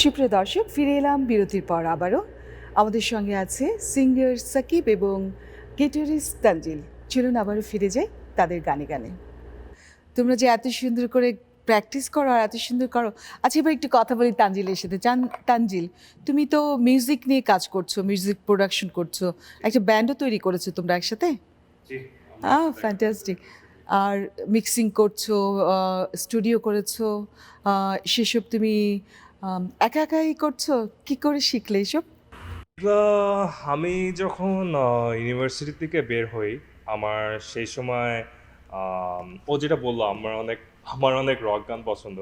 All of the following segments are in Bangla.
সুপ্রিয় দর্শক, ফিরে এলাম বিরতির পর আবারও। আমাদের সঙ্গে আছে সিঙ্গার সাকিব এবং গিটারিস্ট তানজিল। চলুন আবারও ফিরে যাই তাদের গানে গানে। তোমরা যে এত সুন্দর করে প্র্যাকটিস করো আর এত সুন্দর করো। আচ্ছা, এবার একটু কথা বলি তানজিলের সাথে। তানজিল, তুমি তো মিউজিক নিয়ে কাজ করছো, মিউজিক প্রোডাকশন করছো, একটা ব্যান্ডও তৈরি করেছো তোমরা একসাথে। ফ্যান্টাস্টিক। আর মিক্সিং করছো, স্টুডিও করেছো, সেসব তুমি একা একাই করছো? কি করে শিখলে এসব? এগুলা আমি যখন ইউনিভার্সিটি থেকে বের হই, আমার সেই সময় ও যেটা বললো, আমার অনেক রক গান পছন্দ।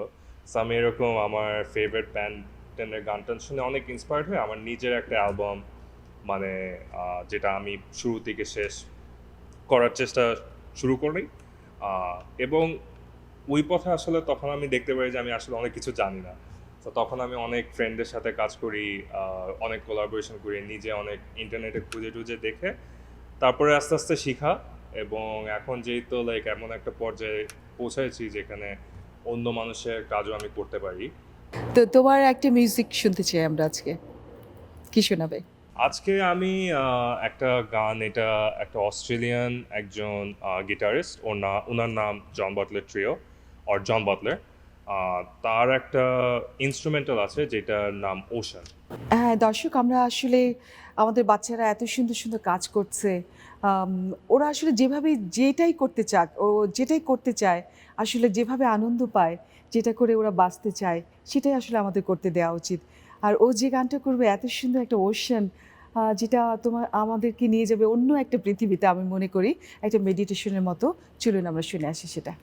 সো আমি এরকম আমার ফেভারিট ব্যান্ডের গান টান শুনে অনেক ইন্সপায়ার্ড হয়ে আমার নিজের একটা অ্যালবাম, মানে যেটা আমি শুরু থেকে শেষ করার চেষ্টা শুরু করি। এবং ওই পথে আসলে তখন আমি দেখতে পারি যে আমি আসলে অনেক কিছু জানি না। তো তখন আমি অনেক ফ্রেন্ডদের সাথে কাজ করি, অনেক কোলাবোরেশন করি, নিজে অনেক ইন্টারনেটে খুঁজে টুজে দেখে তারপরে আস্তে আস্তে শিখা। এবং এখন যেহেতু লাইক এমন একটা পর্যায়ে পৌঁছেছি যেখানে অন্য মানুষের কাজও আমি করতে পারি। তো তোমার একটা মিউজিক শুনতে চাই আমরা আজকে। কি শোনাবে? আজকে আমি একটা গান, এটা একটা অস্ট্রেলিয়ান একজন গিটারিস্ট, ওনার নাম জন বাটলার ট্রিও আর জন বাটলার। তার একটা ইনস্ট্রুমেন্টাল আছে যেটার নাম ওশান। হ্যাঁ দর্শক, আমরা আসলে আমাদের বাচ্চারা এত সুন্দর সুন্দর কাজ করছে। ওরা আসলে যেভাবে যেটাই করতে চাক, ও যেটাই করতে চায়, আসলে যেভাবে আনন্দ পায়, যেটা করে ওরা বাঁচতে চায়, সেটাই আসলে আমাদের করতে দেওয়া উচিত। আর ও যে গানটা করবে, এত সুন্দর একটা ওশান, যেটা আমাদেরকে নিয়ে যাবে অন্য একটা পৃথিবীতে, আমি মনে করি একটা মেডিটেশনের মতো। চলুন আমরা শুনে আসি সেটা।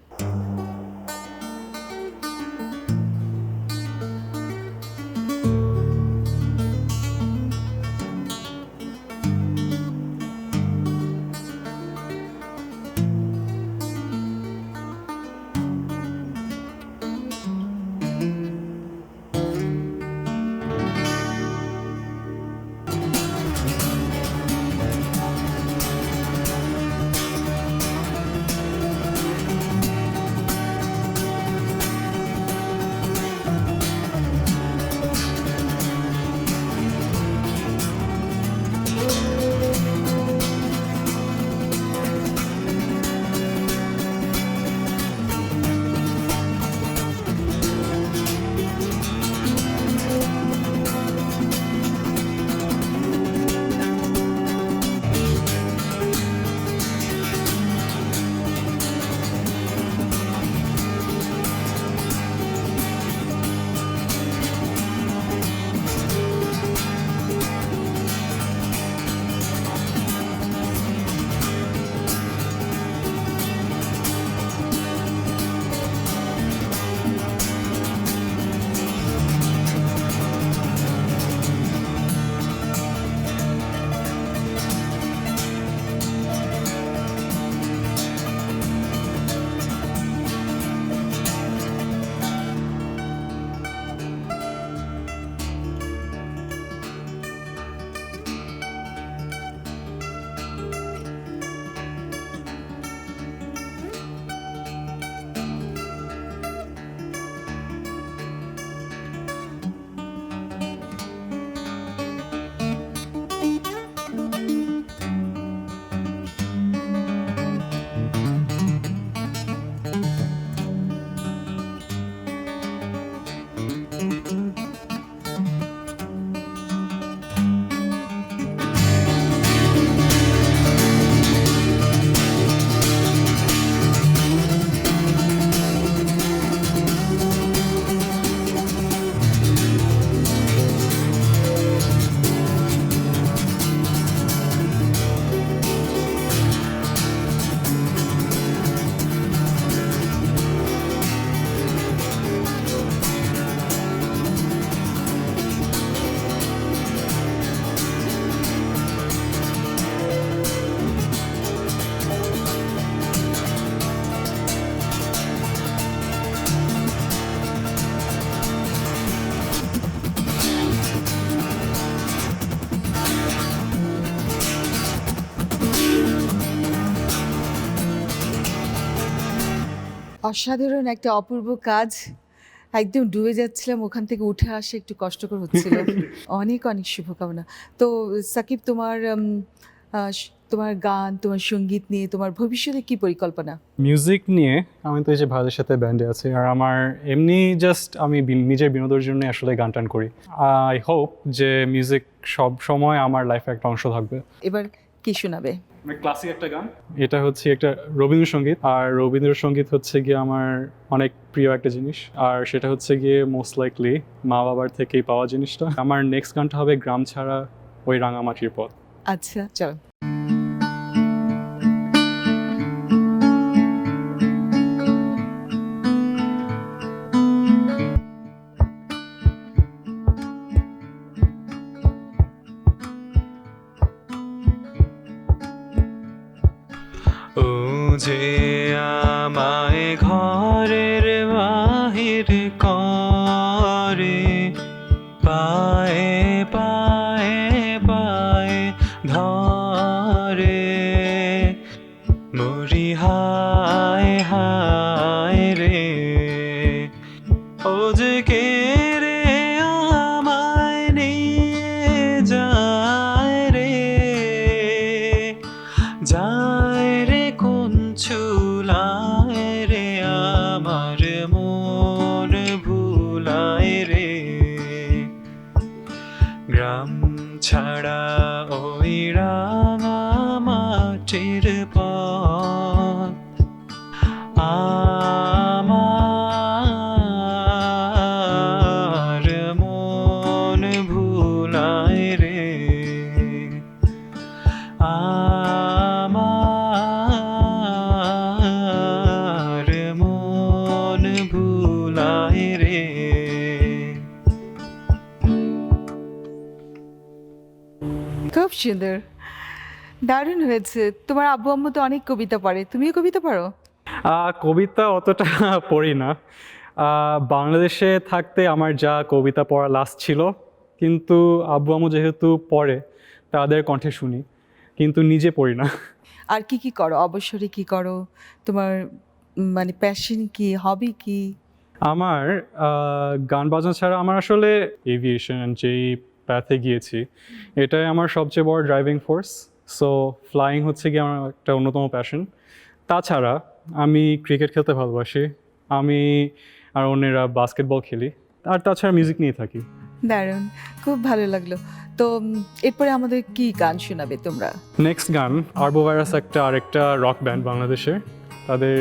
অসাধারণ একটা অপূর্ব কাজ। একদম ডুবে যাচ্ছিলাম, ওখান থেকে উঠে আসা একটু কষ্টকর হচ্ছিল। অনেক অনেক শুভকামনা। তো সাকিব, তোমার গান, তোমার সঙ্গীত নিয়ে তোমার ভবিষ্যতে কি পরিকল্পনা? মিউজিক নিয়ে আমি তো এই যে ভাইদের সাথে ব্যান্ডে আছি, আর আমার এমনি জাস্ট আমি নিজের বিনোদনের জন্য আসলে গান টান করি। আই হোপ যে মিউজিক সব সময় আমার লাইফে একটা অংশ থাকবে। এবার কি শোনাবে? ক্লাসিক একটা গান, এটা হচ্ছে একটা রবীন্দ্রসঙ্গীত, আর রবীন্দ্রসঙ্গীত হচ্ছে গিয়ে আমার অনেক প্রিয় একটা জিনিস, আর সেটা হচ্ছে গিয়ে মোস্ট লাইকলি মা বাবার থেকেই পাওয়া জিনিসটা। আমার নেক্সট গানটা হবে গ্রাম ছাড়া ওই রাঙামাটির পথ। আচ্ছা, চলো। ও যে আমায় ঘরের বাহির করে, পায়ে পায়ে পায়ে ধরে, মরি হায় হায় রে। ও যে কে রে আমায় নিয়ে যায় রে, যায় রে কোন চুলায় রে, আমার মন ভুলায় রে। গ্রাম ছাড়া ওই রাঙামাটির পথ, আমার মন ভুলায় রে, আমার মন ভুলায় রে। খুব সুন্দর, দারুণ হয়েছে। তোমার আব্বু আম্মু তো অনেক কবিতা পড়ে, তুমিও কবিতা পড়ো? কবিতা অতটা পড়ি না। বাংলাদেশে থাকতে আমার যা কবিতা পড়া লাস্ট ছিল, কিন্তু আব্বু আম্মু যেহেতু পড়ে তাদের কণ্ঠে শুনি, কিন্তু নিজে পড়ি না। আর কি কি করো অবসরে, কি করো? তোমার মানে প্যাশন কি, হবি কি? আমার গান বাজনা ছাড়া আমার আসলে এভিয়েশন যেই প্যাথে গিয়েছি, এটাই আমার সবচেয়ে বড় ড্রাইভিং ফোর্স। সো ফ্লাইং হচ্ছে কি আমার একটা অন্যতম প্যাশন। তাছাড়া আমি ক্রিকেট খেলতে ভালোবাসি, আমি আর অন্যেরা বাস্কেটবল খেলি, আর তাছাড়া মিউজিক নিয়ে থাকি। দারুণ, খুব ভালো লাগলো। তো এরপরে আমাদের কি গান শোনাবে তোমরা? নেক্সট গান আরবোভাইরাস, একটা আরেকটা রক ব্যান্ড বাংলাদেশের, তাদের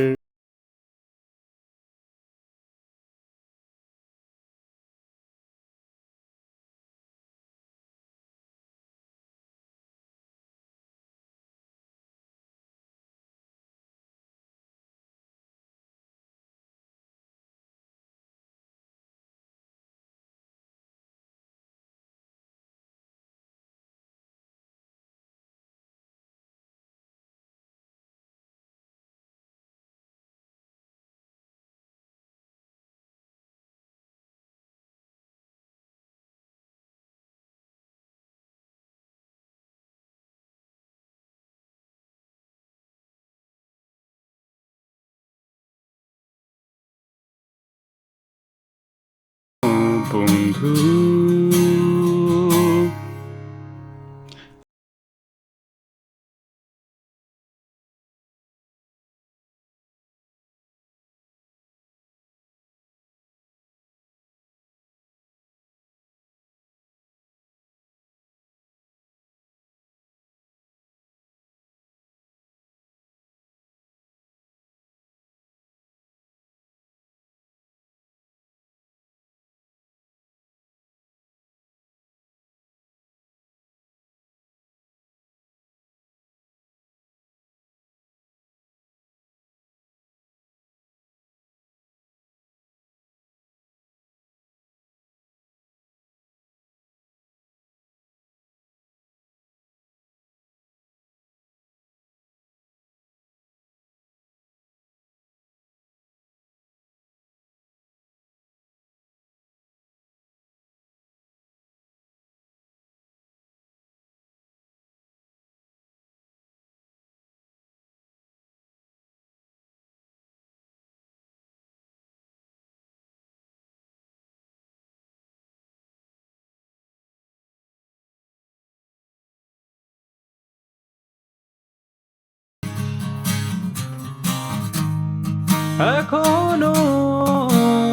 এখনো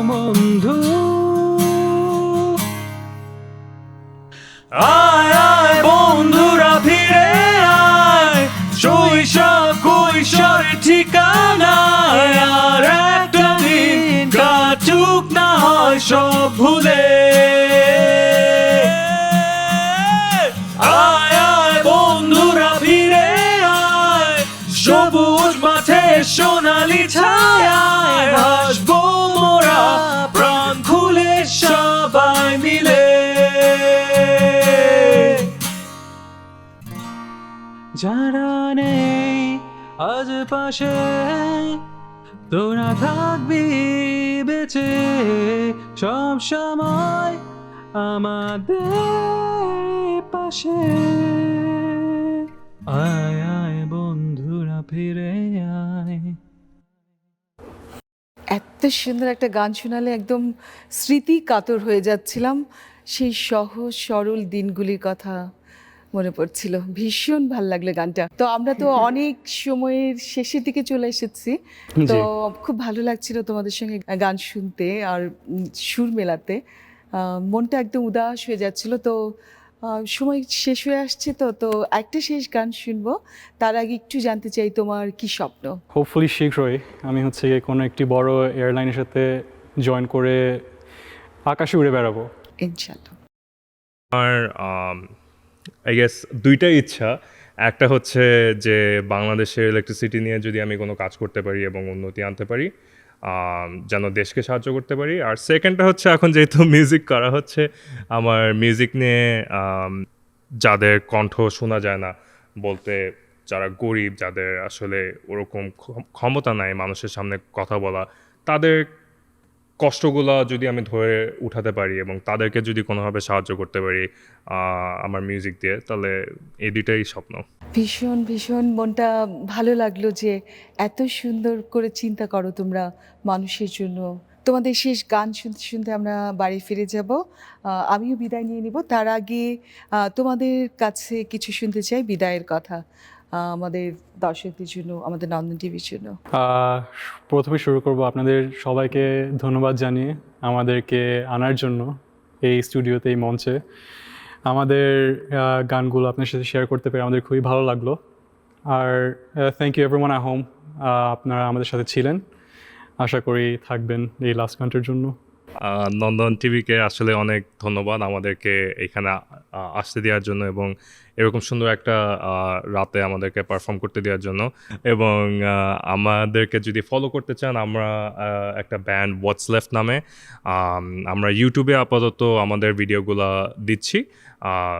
বন্ধু। আয় আয় বন্ধুরা ফিরে আয়, শৈশব কৈশোরের ঠিকানায়, আর একটা দিন কাটুক না হয় সব ভুলে। আয় আয় বন্ধুরা ফিরে আয়, সবুজ মাঠে সোনালি ছায়ায় হাসবো মোরা প্রাণ খুলে সবাই মিলে। যারা নেই আজ পাশে, তোরা থাকবি বেঁচে সব সময় আমাদের পাশে। আয় আয় বন্ধুরা ফিরে আয়। এত সুন্দর একটা গান শোনালে একদম স্মৃতি কাতর হয়ে যাচ্ছিলাম, সেই সহজ সরল দিনগুলির কথা মনে পড়ছিল। ভীষণ ভাল লাগলো গানটা। তো আমরা তো অনেক সময়ের শেষের দিকে চলে এসেছি, তো খুব ভালো লাগছিল তোমাদের সঙ্গে গান শুনতে আর সুর মেলাতে। মনটা একদম উদাস হয়ে যাচ্ছিল। তো সময় শেষ হয়ে আসছে, তো তো একটা শেষ গান শুনবো। তার আগে একটু জানতে চাই তোমার কি স্বপ্ন? হোপফুলি শীঘ্রই আমি হচ্ছে গিয়ে কোনো একটি বড় এয়ারলাইনের সাথে জয়েন করে আকাশে উড়ে বেড়াবো। ইনশাআল্লাহ। আমার আই গেস দুইটাই ইচ্ছা। একটা হচ্ছে যে বাংলাদেশের ইলেকট্রিসিটি নিয়ে যদি আমি কোনো কাজ করতে পারি এবং উন্নতি আনতে পারি, যেন দেশকে সাহায্য করতে পারি। আর সেকেন্ডটা হচ্ছে এখন যেহেতু মিউজিক করা হচ্ছে, আমার মিউজিক নিয়ে যাদের কণ্ঠ শোনা যায় না, বলতে যারা গরিব, যাদের আসলে ওরকম ক্ষমতা নাই মানুষের সামনে কথা বলা, তাদের কষ্টগুলো যদি আমি ধরে উঠাতে পারি এবং তাদেরকে যদি কোনোভাবে সাহায্য করতে পারি আমার মিউজিক দিয়ে, তাহলে এই দুইটাই স্বপ্ন। ভীষণ ভীষণ মনটা ভালো লাগলো যে এত সুন্দর করে চিন্তা করো তোমরা মানুষের জন্য। তোমাদের শেষ গান শুনতে শুনতে আমরা বাড়ি ফিরে যাব। আমিও বিদায় নিয়ে নিব। তার আগে তোমাদের কাছে কিছু শুনতে চাই বিদায়ের কথা, আমাদের দর্শকদের জন্য, আমাদের নন্দন টিভির জন্য। প্রথমে শুরু করব আপনাদের সবাইকে ধন্যবাদ জানিয়ে আমাদেরকে আনার জন্য এই স্টুডিওতে, এই মঞ্চে। আমাদের গানগুলো আপনার সাথে শেয়ার করতে পেরে আমাদের খুবই ভালো লাগলো। আর thank you everyone at home, আপনারা আমাদের সাথে ছিলেন। আশা করি থাকবেন এই লাস্ট গানটার জন্য। নন্দন টিভিকে আসলে অনেক ধন্যবাদ আমাদেরকে এখানে আসতে দেওয়ার জন্য এবং এরকম সুন্দর একটা রাতে আমাদেরকে পারফর্ম করতে দেওয়ার জন্য। এবং আমাদেরকে যদি ফলো করতে চান, আমরা একটা ব্যান্ড হোয়াটস লেফট নামে আমরা ইউটিউবে আপাতত আমাদের ভিডিওগুলো দিচ্ছি।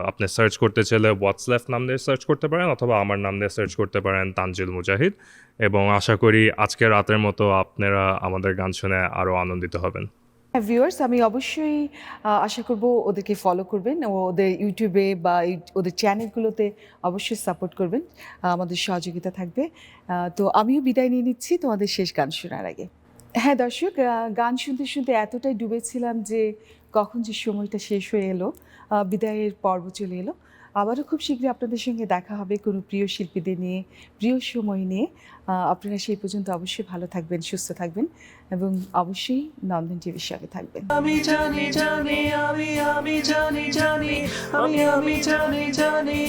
আপনি সার্চ করতে চাইলে হোয়াটস লেফট নাম দিয়ে সার্চ করতে পারেন, অথবা আমার নাম দিয়ে সার্চ করতে পারেন, তানজিল মুজাহিদ। এবং আশা করি আজকে রাতের মতো আপনারা আমাদের গান শুনে আরও আনন্দিত হবেন। ভিউয়ার্স, আমি অবশ্যই আশা করব ওদেরকে ফলো করবেন ও ওদের ইউটিউবে বা ওদের চ্যানেলগুলোতে অবশ্যই সাপোর্ট করবেন, আমাদের সহযোগিতা থাকবে। তো আমিও বিদায় নিয়ে নিচ্ছি তোমাদের শেষ গান শোনার আগে। হ্যাঁ দর্শক, গান শুনতে শুনতে এতটাই ডুবেছিলাম যে কখন যে সময়টা শেষ হয়ে এলো, বিদায়ের পর্ব চলে এলো। আবারও খুব শীঘ্রই আপনাদের সঙ্গে দেখা হবে কোনো প্রিয় শিল্পীদের নিয়ে, প্রিয় সময় নিয়ে। আপনারা সেই পর্যন্ত অবশ্যই ভালো থাকবেন, সুস্থ থাকবেন এবং অবশ্যই নন্দন টিভির সঙ্গে থাকবেন। আমি জানি জানি আমি জানি জানি আমি জানি জানি